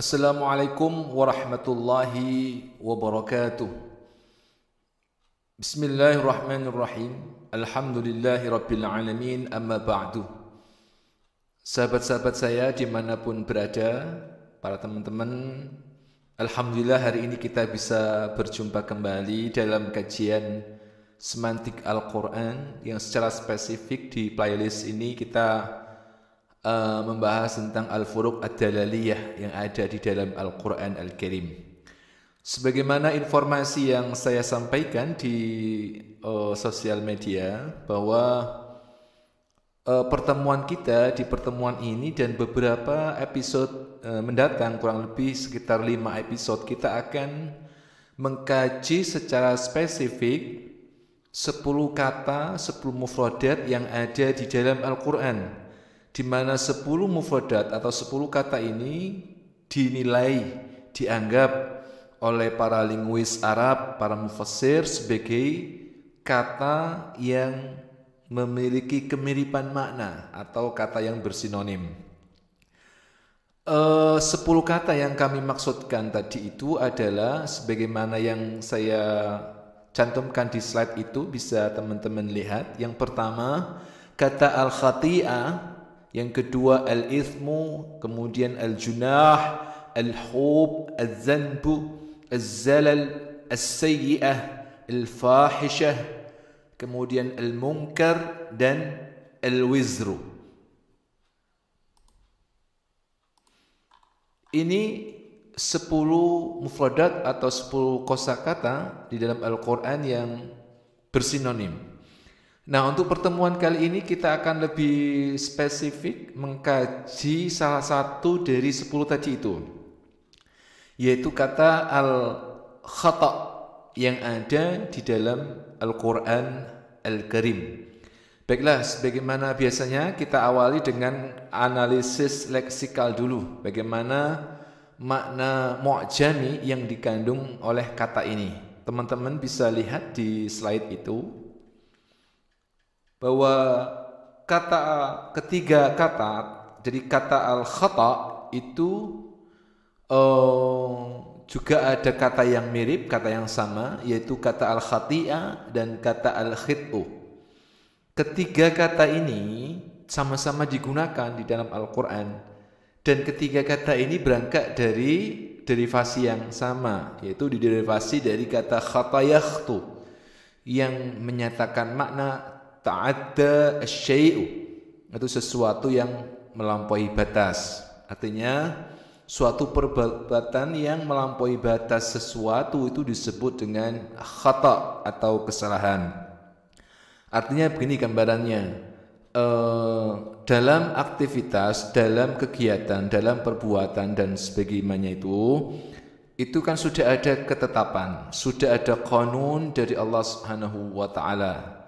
Assalamualaikum warahmatullahi wabarakatuh. Bismillahirrahmanirrahim. Alhamdulillahi rabbil alamin, amma ba'du. Sahabat-sahabat saya dimanapun berada, para teman-teman, alhamdulillah hari ini kita bisa berjumpa kembali dalam kajian semantik Al-Quran yang secara spesifik di playlist ini kita membahas tentang Al-Furuq Ad-Dalaliyah yang ada di dalam Al-Quran Al-Karim. Sebagaimana informasi yang saya sampaikan di sosial media bahwa pertemuan kita di pertemuan ini dan beberapa episode mendatang, kurang lebih sekitar 5 episode, kita akan mengkaji secara spesifik 10 kata, 10 mufradat yang ada di dalam Al-Quran, di mana 10 mufradat atau 10 kata ini dinilai, dianggap oleh para linguis Arab, para mufassir sebagai kata yang memiliki kemiripan makna atau kata yang bersinonim. 10 kata yang kami maksudkan tadi itu adalah sebagaimana yang saya cantumkan di slide itu, bisa teman-teman lihat. Yang pertama, kata al-khati'ah. Yang kedua al-ithmu, kemudian al-junah, al-hub, al-zanbu, al-zalal, al-sayyi'ah, al-fahishah, kemudian al-munkar dan al-wizru. Ini 10 mufradat atau 10 kosakata di dalam Al-Quran yang bersinonim. Nah, untuk pertemuan kali ini kita akan lebih spesifik mengkaji salah satu dari 10 tadi itu, yaitu kata al-khata' yang ada di dalam Al-Quran Al-Karim. Baiklah, sebagaimana biasanya kita awali dengan analisis leksikal dulu, bagaimana makna mu'jami yang dikandung oleh kata ini. Teman-teman bisa lihat di slide itu bahwa ketiga kata, jadi kata al-khata' itu juga ada kata yang mirip, kata yang sama, yaitu kata al-khati'ah dan kata al-khit'u. Ketiga kata ini sama-sama digunakan di dalam Al-Quran, dan ketiga kata ini berangkat dari derivasi yang sama, yaitu diderivasi dari kata khatayakhtu yang menyatakan makna ta'adda asy-syai'u, itu sesuatu yang melampaui batas. Artinya suatu perbuatan yang melampaui batas sesuatu itu disebut dengan khata' atau kesalahan. Artinya begini gambarannya, dalam aktivitas, dalam kegiatan, dalam perbuatan dan sebagainya itu kan sudah ada ketetapan, sudah ada qanun dari Allah Subhanahu wa taala.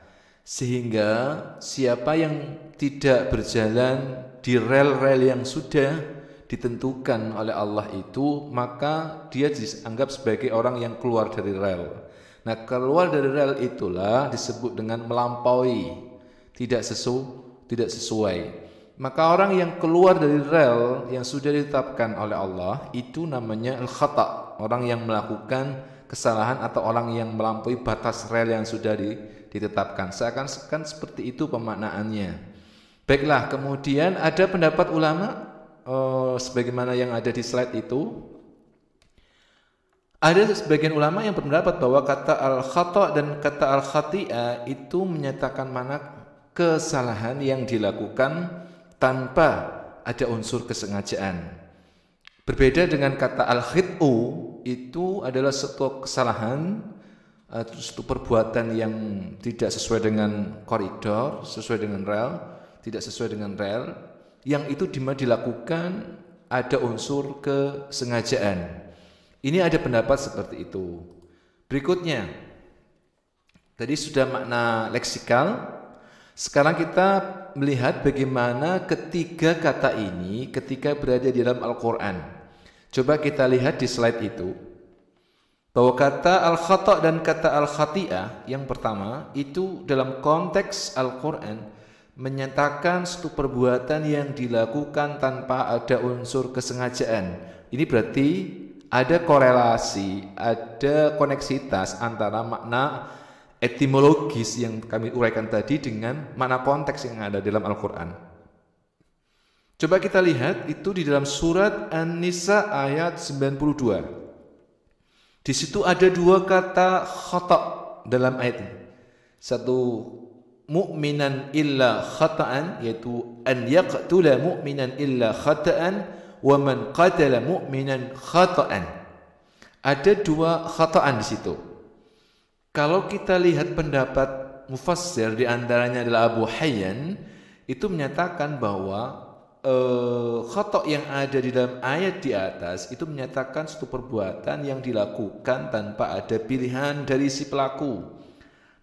Sehingga siapa yang tidak berjalan di rel-rel yang sudah ditentukan oleh Allah itu, maka dia dianggap sebagai orang yang keluar dari rel. Nah, keluar dari rel itulah disebut dengan melampaui, tidak sesuai. Maka orang yang keluar dari rel yang sudah ditetapkan oleh Allah itu namanya al-khata', orang yang melakukan kesalahan atau orang yang melampaui batas rel yang sudah ditetapkan. Seakan-akan seperti itu pemaknaannya. Baiklah, kemudian ada pendapat ulama sebagaimana yang ada di slide itu. Ada sebagian ulama yang berpendapat bahwa kata al-khata' dan kata al-khati'ah itu menyatakan makna kesalahan yang dilakukan tanpa ada unsur kesengajaan. Berbeda dengan kata al-khit'u, itu adalah suatu kesalahan, suatu perbuatan yang tidak sesuai dengan koridor, sesuai dengan rel, tidak sesuai dengan rel, yang itu dilakukan ada unsur kesengajaan. Ini ada pendapat seperti itu. Berikutnya, tadi sudah makna leksikal. Sekarang kita melihat bagaimana ketiga kata ini ketika berada di dalam Al-Quran. Coba kita lihat di slide itu, bahwa kata al-khata' dan kata al-khati'ah yang pertama itu dalam konteks Al-Quran menyatakan suatu perbuatan yang dilakukan tanpa ada unsur kesengajaan. Ini berarti ada korelasi, ada koneksitas antara makna etimologis yang kami uraikan tadi dengan makna konteks yang ada dalam Al-Quran. Coba kita lihat itu di dalam surat An-Nisa ayat 92. Di situ ada dua kata khata' dalam ayat ini. Satu, mu'minan illa khata'an, yaitu an yaqtula mu'minan illa khata'an wa man qatala mu'minan khata'an. Ada dua khata'an di situ. Kalau kita lihat pendapat mufassir, di antaranya adalah Abu Hayyan, itu menyatakan bahwa khata' yang ada di dalam ayat di atas itu menyatakan suatu perbuatan yang dilakukan tanpa ada pilihan dari si pelaku.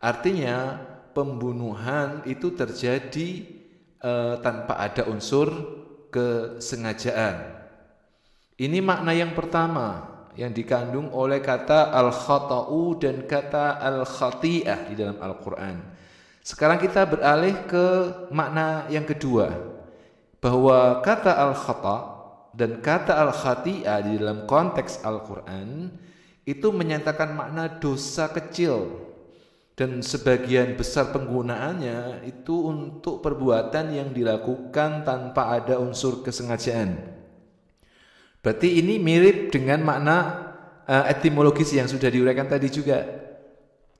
Artinya pembunuhan itu terjadi tanpa ada unsur kesengajaan. Ini makna yang pertama yang dikandung oleh kata al-khata'u dan kata al-khati'ah di dalam Al-Quran. Sekarang kita beralih ke makna yang kedua, bahwa kata al-khata' dan kata al-khati'ah di dalam konteks Al-Quran itu menyatakan makna dosa kecil, dan sebagian besar penggunaannya itu untuk perbuatan yang dilakukan tanpa ada unsur kesengajaan. Berarti ini mirip dengan makna etimologis yang sudah diuraikan tadi juga.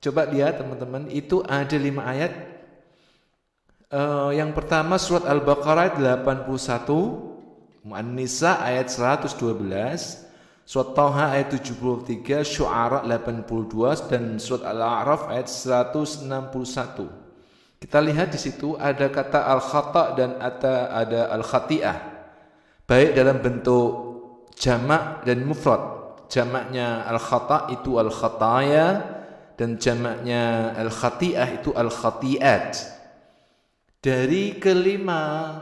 Coba lihat teman-teman, itu ada 5 ayat. Yang pertama surat Al-Baqarah 81, An-Nisa ayat 112, surat Taha ayat 73, Syu'ara 82, dan surat Al-A'raf ayat 161. Kita lihat di situ ada kata al-khata' dan ada al-khati'ah, baik dalam bentuk jamak dan mufrad. Jamaknya al-khata' itu al-khataya, dan jamaknya al-khati'ah itu al-khati'at. Dari kelima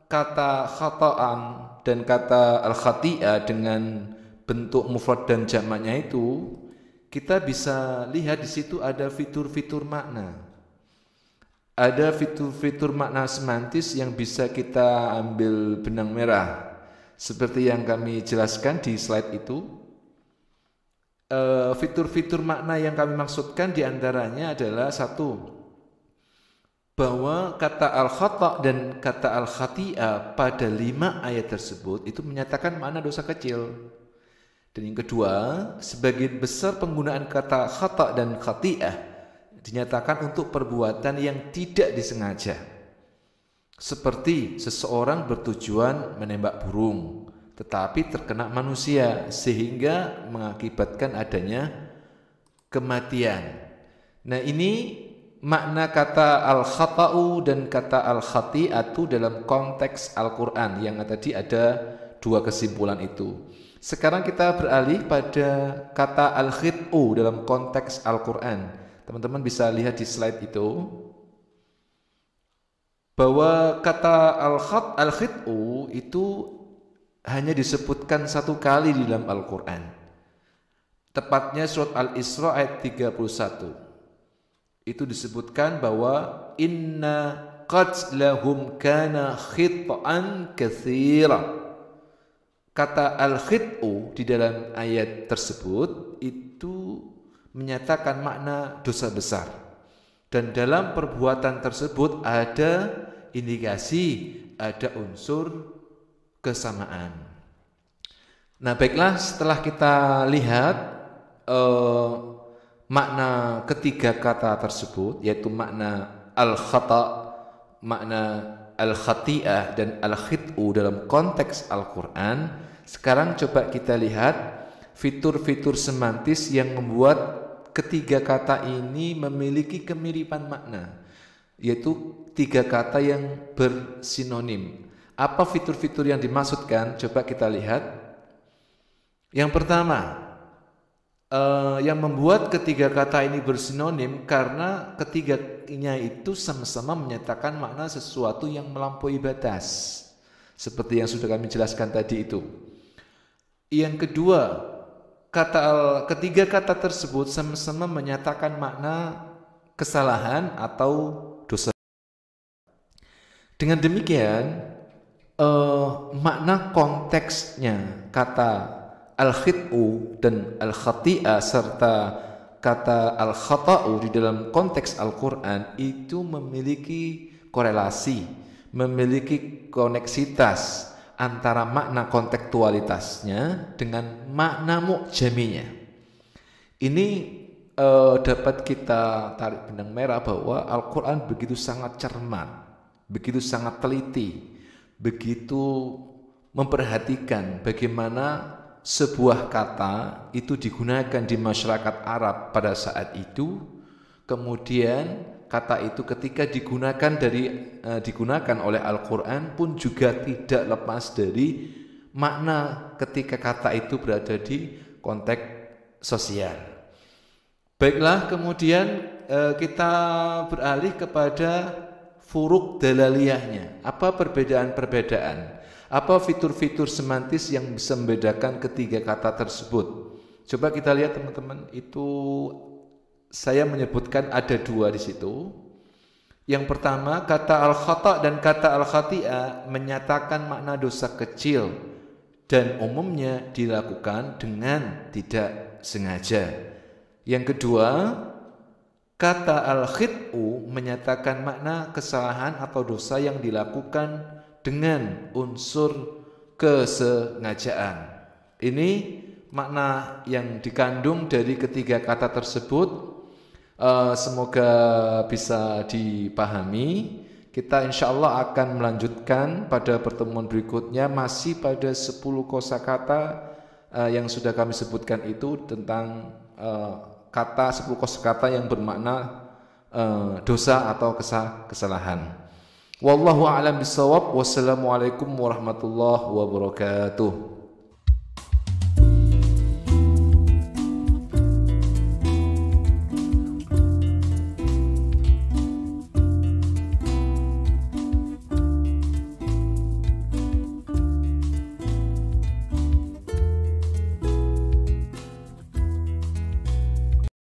kata khata'an dan kata al-khati'ah dengan bentuk mufrad dan jamaknya itu, kita bisa lihat di situ ada fitur-fitur makna. Ada fitur-fitur makna semantis yang bisa kita ambil benang merah. Seperti yang kami jelaskan di slide itu. Fitur-fitur makna yang kami maksudkan diantaranya adalah satu, bahwa kata al-khata' dan kata al-khati'ah pada 5 ayat tersebut itu menyatakan makna dosa kecil. Dan yang kedua, sebagian besar penggunaan kata khata' dan khati'ah dinyatakan untuk perbuatan yang tidak disengaja. Seperti seseorang bertujuan menembak burung, tetapi terkena manusia sehingga mengakibatkan adanya kematian. Nah, ini makna kata al-khata'u dan kata al-khati'atu dalam konteks Al-Quran yang tadi ada 2 kesimpulan itu. Sekarang kita beralih pada kata al-khit'u dalam konteks Al-Quran. Teman-teman bisa lihat di slide itu bahwa kata al-khit'u itu hanya disebutkan 1 kali di dalam Al-Quran. Tepatnya surat Al-Isra ayat 31. Itu disebutkan bahwa inna qatlahum kana khit'an katsira. Kata al-khit'u di dalam ayat tersebut itu menyatakan makna dosa besar. Dan dalam perbuatan tersebut ada indikasi, ada unsur kesamaan. Nah, baiklah, setelah kita lihat makna ketiga kata tersebut, yaitu makna al-khata', makna al-khati'ah, dan al-khit'u dalam konteks Al-Quran. Sekarang coba kita lihat fitur-fitur semantis yang membuat ketiga kata ini memiliki kemiripan makna, yaitu 3 kata yang bersinonim. Apa fitur-fitur yang dimaksudkan? Coba kita lihat. Yang pertama, yang membuat ketiga kata ini bersinonim karena ketiganya itu sama-sama menyatakan makna sesuatu yang melampaui batas, seperti yang sudah kami jelaskan tadi itu. Yang kedua, ketiga kata tersebut sama-sama menyatakan makna kesalahan atau dosa. Dengan demikian, makna konteksnya kata al-khit'u dan al-khati'ah serta kata al-khata'u di dalam konteks Al-Quran itu memiliki korelasi, memiliki koneksitas antara makna kontekstualitasnya dengan makna mu'jaminya. Ini dapat kita tarik benang merah bahwa Al-Quran begitu sangat cermat, begitu sangat teliti, begitu memperhatikan bagaimana sebuah kata itu digunakan di masyarakat Arab pada saat itu, kemudian kata itu ketika digunakan oleh Al-Quran pun juga tidak lepas dari makna ketika kata itu berada di konteks sosial. Baiklah, kemudian kita beralih kepada furuk dalaliyahnya. Apa perbedaan-perbedaan? Apa fitur-fitur semantis yang bisa membedakan ketiga kata tersebut? Coba kita lihat teman-teman, itu saya menyebutkan ada dua di situ. Yang pertama, kata al-khata' dan kata al-khati'ah menyatakan makna dosa kecil dan umumnya dilakukan dengan tidak sengaja. Yang kedua, kata al-khit'u menyatakan makna kesalahan atau dosa yang dilakukan dengan unsur kesengajaan. Ini makna yang dikandung dari ketiga kata tersebut. Semoga bisa dipahami. Kita insya Allah akan melanjutkan pada pertemuan berikutnya masih pada 10 kosakata yang sudah kami sebutkan itu tentang kata 10 kosakata yang bermakna dosa atau kesalahan. Wallahu a'lam bishawab. Wassalamualaikum warahmatullahi wabarakatuh.